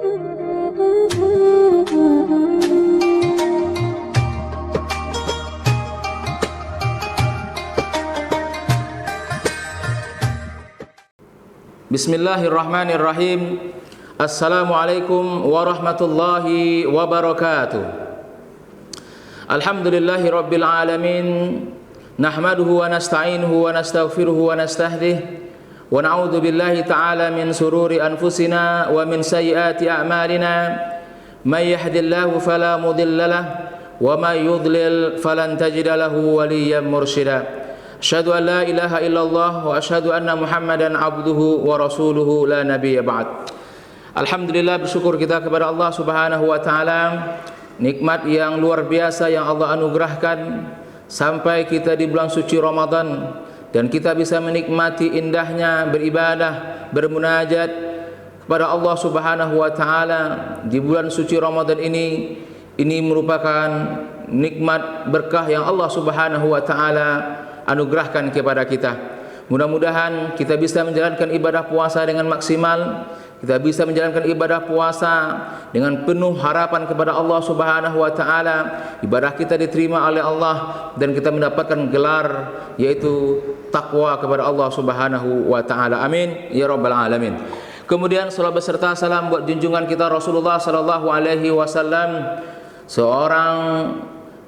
Bismillahirrahmanirrahim. Assalamualaikum warahmatullahi wabarakatuh. Alhamdulillahi rabbil alamin. Nahmaduhu wa nasta'inuhu wa nastaghfiruhu wa nastahdih. Wa na'udzu billahi ta'ala min sururi anfusina wa min sayyiati a'malina. May yahdihillahu fala mudilla lahu wa may yudlil falan tajida lahu waliyyan mursyida. Asyhadu an la ilaha illallah wa asyhadu anna Muhammadan abduhu wa rasuluhu la nabiyya ba'd. Alhamdulillah, bersyukur kita kepada Allah Subhanahu wa taala, nikmat yang luar biasa yang Allah anugerahkan sampai kita di bulan suci Ramadan dan kita bisa menikmati indahnya beribadah, bermunajat kepada Allah Subhanahu wa taala di bulan suci Ramadan ini. Ini merupakan nikmat berkah yang Allah Subhanahu wa taala anugerahkan kepada kita. Mudah-mudahan kita bisa menjalankan ibadah puasa dengan maksimal. Kita bisa menjalankan ibadah puasa dengan penuh harapan kepada Allah Subhanahu wa taala. Ibadah kita diterima oleh Allah dan kita mendapatkan gelar yaitu takwa kepada Allah Subhanahu wa taala. Amin ya rabbal alamin. Kemudian salawat beserta salam buat junjungan kita Rasulullah sallallahu alaihi wasallam, seorang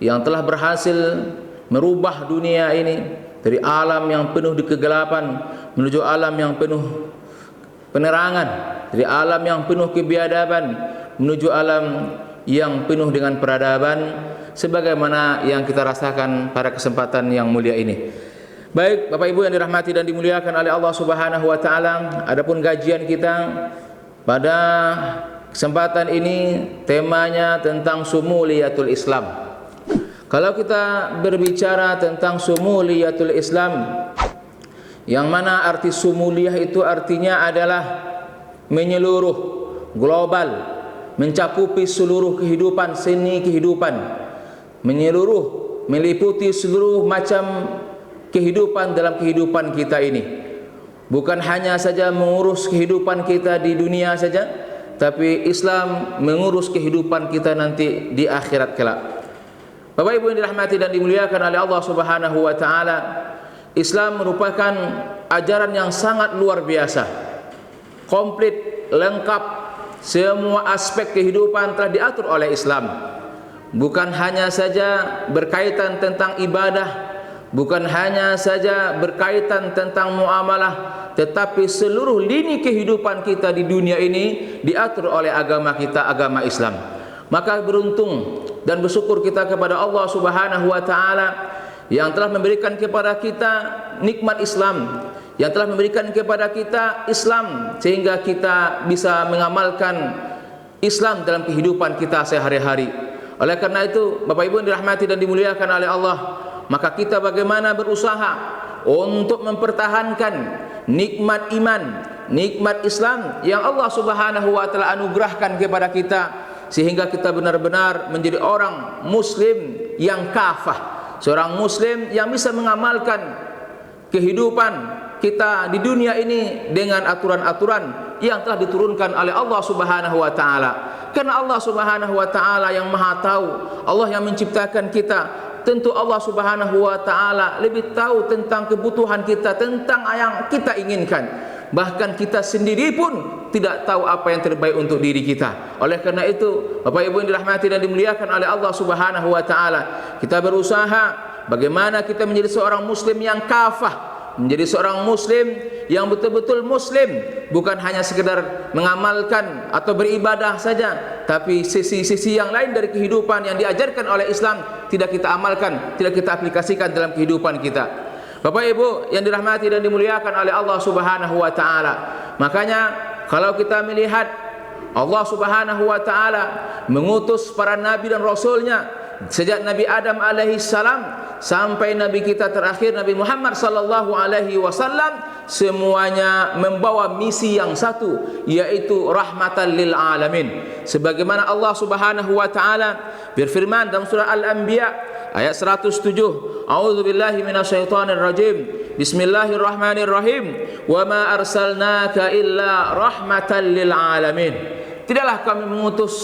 yang telah berhasil merubah dunia ini dari alam yang penuh di kegelapan menuju alam yang penuh penerangan, dari alam yang penuh kebiadaban menuju alam yang penuh dengan peradaban, sebagaimana yang kita rasakan pada kesempatan yang mulia ini. Baik, Bapak Ibu yang dirahmati dan dimuliakan oleh Allah Subhanahu wa taala, adapun kajian kita pada kesempatan ini temanya tentang sumuliyatul Islam. Kalau kita berbicara tentang sumuliyatul Islam, yang mana arti sumuliyah itu artinya adalah menyeluruh, global, mencakupi seluruh kehidupan, seni kehidupan, menyeluruh, meliputi seluruh macam kehidupan dalam kehidupan kita ini. Bukan hanya saja mengurus kehidupan kita di dunia saja, tapi Islam mengurus kehidupan kita nanti di akhirat kelak. Bapak Ibu yang dirahmati dan dimuliakan oleh Allah Subhanahu wa taala, Islam merupakan ajaran yang sangat luar biasa. Komplit, lengkap, semua aspek kehidupan telah diatur oleh Islam. Bukan hanya saja berkaitan tentang ibadah, bukan hanya saja berkaitan tentang muamalah, tetapi seluruh lini kehidupan kita di dunia ini diatur oleh agama kita, agama Islam. Maka beruntung dan bersyukur kita kepada Allah Subhanahu wa taala yang telah memberikan kepada kita nikmat Islam, yang telah memberikan kepada kita Islam sehingga kita bisa mengamalkan Islam dalam kehidupan kita sehari-hari. Oleh karena itu, Bapak Ibu yang dirahmati dan dimuliakan oleh Allah, maka kita bagaimana berusaha untuk mempertahankan nikmat iman, nikmat Islam yang Allah Subhanahu wa taala anugerahkan kepada kita, sehingga kita benar-benar menjadi orang muslim yang kafah, seorang muslim yang bisa mengamalkan kehidupan kita di dunia ini dengan aturan-aturan yang telah diturunkan oleh Allah Subhanahu wa taala. Karena Allah Subhanahu wa taala yang Maha tahu, Allah yang menciptakan kita, tentu Allah Subhanahu wa taala lebih tahu tentang kebutuhan kita, tentang yang kita inginkan. Bahkan kita sendiri pun tidak tahu apa yang terbaik untuk diri kita. Oleh karena itu, Bapak Ibu yang dirahmati dan dimuliakan oleh Allah Subhanahu wa taala, kita berusaha bagaimana kita menjadi seorang muslim yang kafah, menjadi seorang muslim yang betul-betul muslim, bukan hanya sekedar mengamalkan atau beribadah saja, tapi sisi-sisi yang lain dari kehidupan yang diajarkan oleh Islam tidak kita amalkan, tidak kita aplikasikan dalam kehidupan kita. Bapak Ibu yang dirahmati dan dimuliakan oleh Allah Subhanahu wa taala, makanya kalau kita melihat Allah Subhanahu wa taala mengutus para nabi dan rasulnya sejak Nabi Adam alaihi salam sampai nabi kita terakhir Nabi Muhammad sallallahu alaihi wasallam, semuanya membawa misi yang satu, yaitu rahmatan lil alamin. Sebagaimana Allah Subhanahu wa taala berfirman dalam surah Al-Anbiya ayat 107, A'udzubillahi minasyaitonir rajim. Bismillahirrahmanirrahim. Wa ma arsalnaka illa rahmatan lil alamin. tidaklah kami mengutus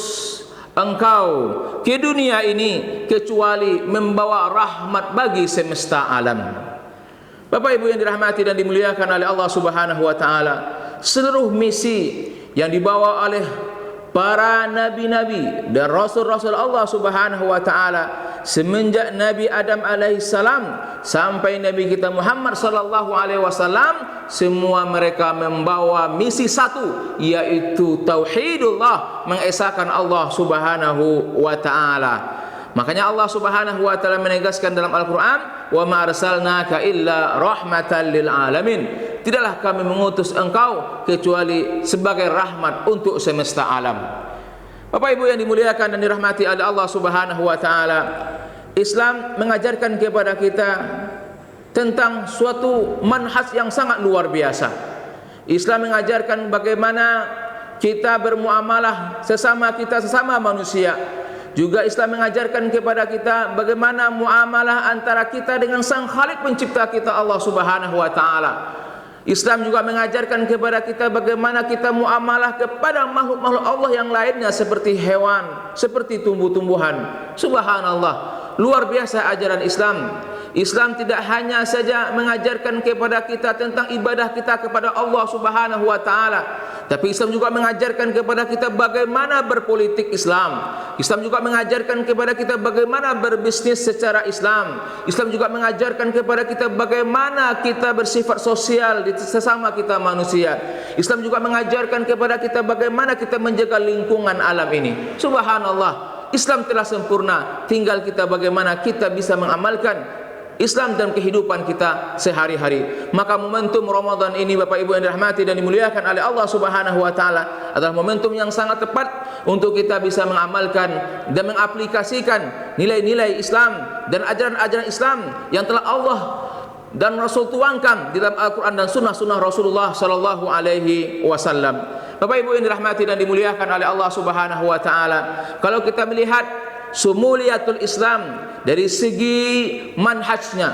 engkau ke dunia ini kecuali membawa rahmat bagi semesta alam. Bapak Ibu yang dirahmati dan dimuliakan oleh Allah Subhanahu wa taala, seluruh misi yang dibawa oleh para nabi-nabi dan rasul-rasul Allah Subhanahu wa taala semenjak Nabi Adam alaihissalam sampai Nabi kita Muhammad sallallahu alaihi wasallam, semua mereka membawa misi satu, yaitu tauhidullah, mengesahkan Allah Subhanahu wa taala. Makanya Allah Subhanahu wa taala menegaskan dalam Al-Qur'an, "Wa ma arsalnaka illa rahmatan lil alamin." Tidaklah kami mengutus engkau kecuali sebagai rahmat untuk semesta alam. Bapak Ibu yang dimuliakan dan dirahmati oleh Allah Subhanahu wa taala, Islam mengajarkan kepada kita tentang suatu manhaj yang sangat luar biasa. Islam mengajarkan bagaimana kita bermuamalah sesama kita, sesama manusia. Juga Islam mengajarkan kepada kita bagaimana muamalah antara kita dengan Sang Khalik pencipta kita Allah Subhanahu wa taala. Islam juga mengajarkan kepada kita bagaimana kita muamalah kepada makhluk-makhluk Allah yang lainnya seperti hewan, seperti tumbuh-tumbuhan. Subhanallah, luar biasa ajaran Islam. Islam tidak hanya saja mengajarkan kepada kita tentang ibadah kita kepada Allah Subhanahu wa taala, tapi Islam juga mengajarkan kepada kita bagaimana berpolitik Islam. Islam juga mengajarkan kepada kita bagaimana berbisnis secara Islam. Islam juga mengajarkan kepada kita bagaimana kita bersifat sosial di sesama kita manusia. Islam juga mengajarkan kepada kita bagaimana kita menjaga lingkungan alam ini. Subhanallah, Islam telah sempurna, tinggal kita bagaimana kita bisa mengamalkan Islam dalam kehidupan kita sehari-hari. Maka momentum Ramadan ini Bapak Ibu yang dirahmati dan dimuliakan oleh Allah Subhanahu wa taala adalah momentum yang sangat tepat untuk kita bisa mengamalkan dan mengaplikasikan nilai-nilai Islam dan ajaran-ajaran Islam yang telah Allah dan Rasul tuangkan di dalam Al-Qur'an dan sunnah-sunnah Rasulullah sallallahu alaihi wasallam. Bapak Ibu yang dirahmati dan dimuliakan oleh Allah Subhanahu wa taala, kalau kita melihat sumuliyatul Islam dari segi manhajnya,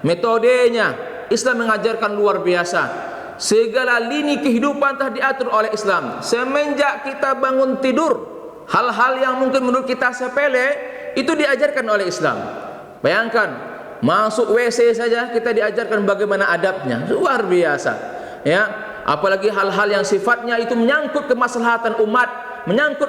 metodenya, Islam mengajarkan luar biasa. Segala lini kehidupan telah diatur oleh Islam. Semenjak kita bangun tidur, hal-hal yang mungkin menurut kita sepele itu diajarkan oleh Islam. Bayangkan, masuk WC saja kita diajarkan bagaimana adabnya. Luar biasa, ya. Apalagi hal-hal yang sifatnya itu menyangkut kemaslahatan umat, menyangkut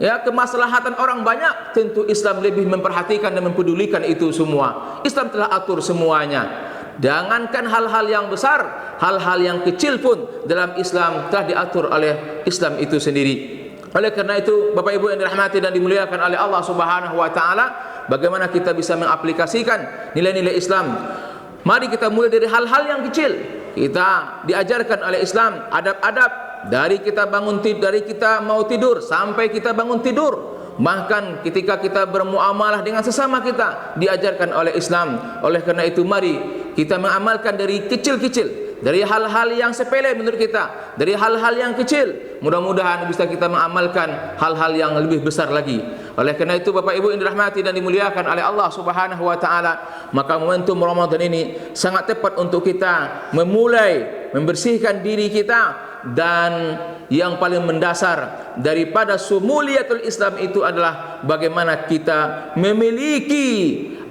kemaslahatan orang banyak, tentu Islam lebih memperhatikan dan mempedulikan itu semua. Islam telah atur semuanya. Jangankan hal-hal yang besar, hal-hal yang kecil pun dalam Islam telah diatur oleh Islam itu sendiri. Oleh karena itu, Bapak Ibu yang dirahmati dan dimuliakan oleh Allah Subhanahu wa taala, bagaimana kita bisa mengaplikasikan nilai-nilai Islam? Mari kita mulai dari hal-hal yang kecil. Kita diajarkan oleh Islam adab-adab dari kita bangun tidur, dari kita mau tidur sampai kita bangun tidur. Bahkan ketika kita bermuamalah dengan sesama kita diajarkan oleh Islam. Oleh karena itu mari kita mengamalkan dari kecil-kecil, dari hal-hal yang sepele menurut kita, dari hal-hal yang kecil, mudah-mudahan bisa kita mengamalkan hal-hal yang lebih besar lagi. Oleh karena itu Bapak Ibu yang dirahmati dan dimuliakan oleh Allah Subhanahu wa taala, maka momentum Ramadan ini sangat tepat untuk kita memulai membersihkan diri kita. Dan yang paling mendasar daripada sumuliyatul Islam itu adalah bagaimana kita memiliki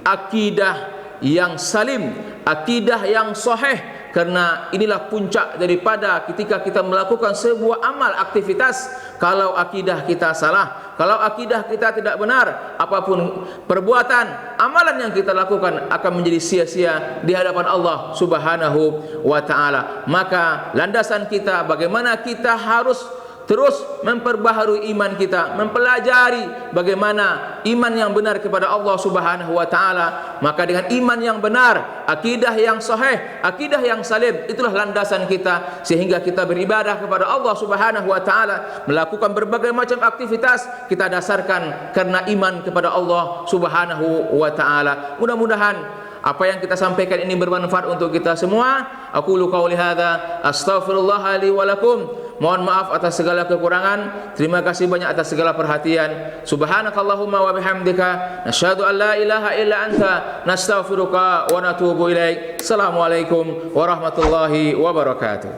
akidah yang salim, akidah yang sahih. Karena inilah puncak daripada ketika kita melakukan sebuah amal aktivitas. Kalau akidah kita salah, kalau akidah kita tidak benar, apapun perbuatan, amalan yang kita lakukan akan menjadi sia-sia di hadapan Allah Subhanahu wa taala. Maka landasan kita bagaimana kita harus terus memperbaharui iman kita, mempelajari bagaimana iman yang benar kepada Allah Subhanahu wa taala. Maka dengan iman yang benar, akidah yang sahih, akidah yang salim, itulah landasan kita sehingga kita beribadah kepada Allah Subhanahu wa taala, melakukan berbagai macam aktivitas kita dasarkan karena iman kepada Allah Subhanahu wa taala. Mudah-mudahan apa yang kita sampaikan ini bermanfaat untuk kita semua. Aqulu qauli hadza, astaghfirullah li wa lakum. Mohon maaf atas segala kekurangan. Terima kasih banyak atas segala perhatian. Subhanakallahumma wa bihamdika, nasyhadu an la ilaha illa anta, nastaghfiruka wa natubu ilaik. Assalamualaikum warahmatullahi wabarakatuh.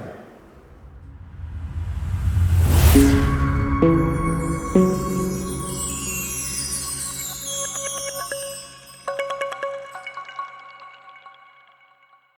Wabarakatuh.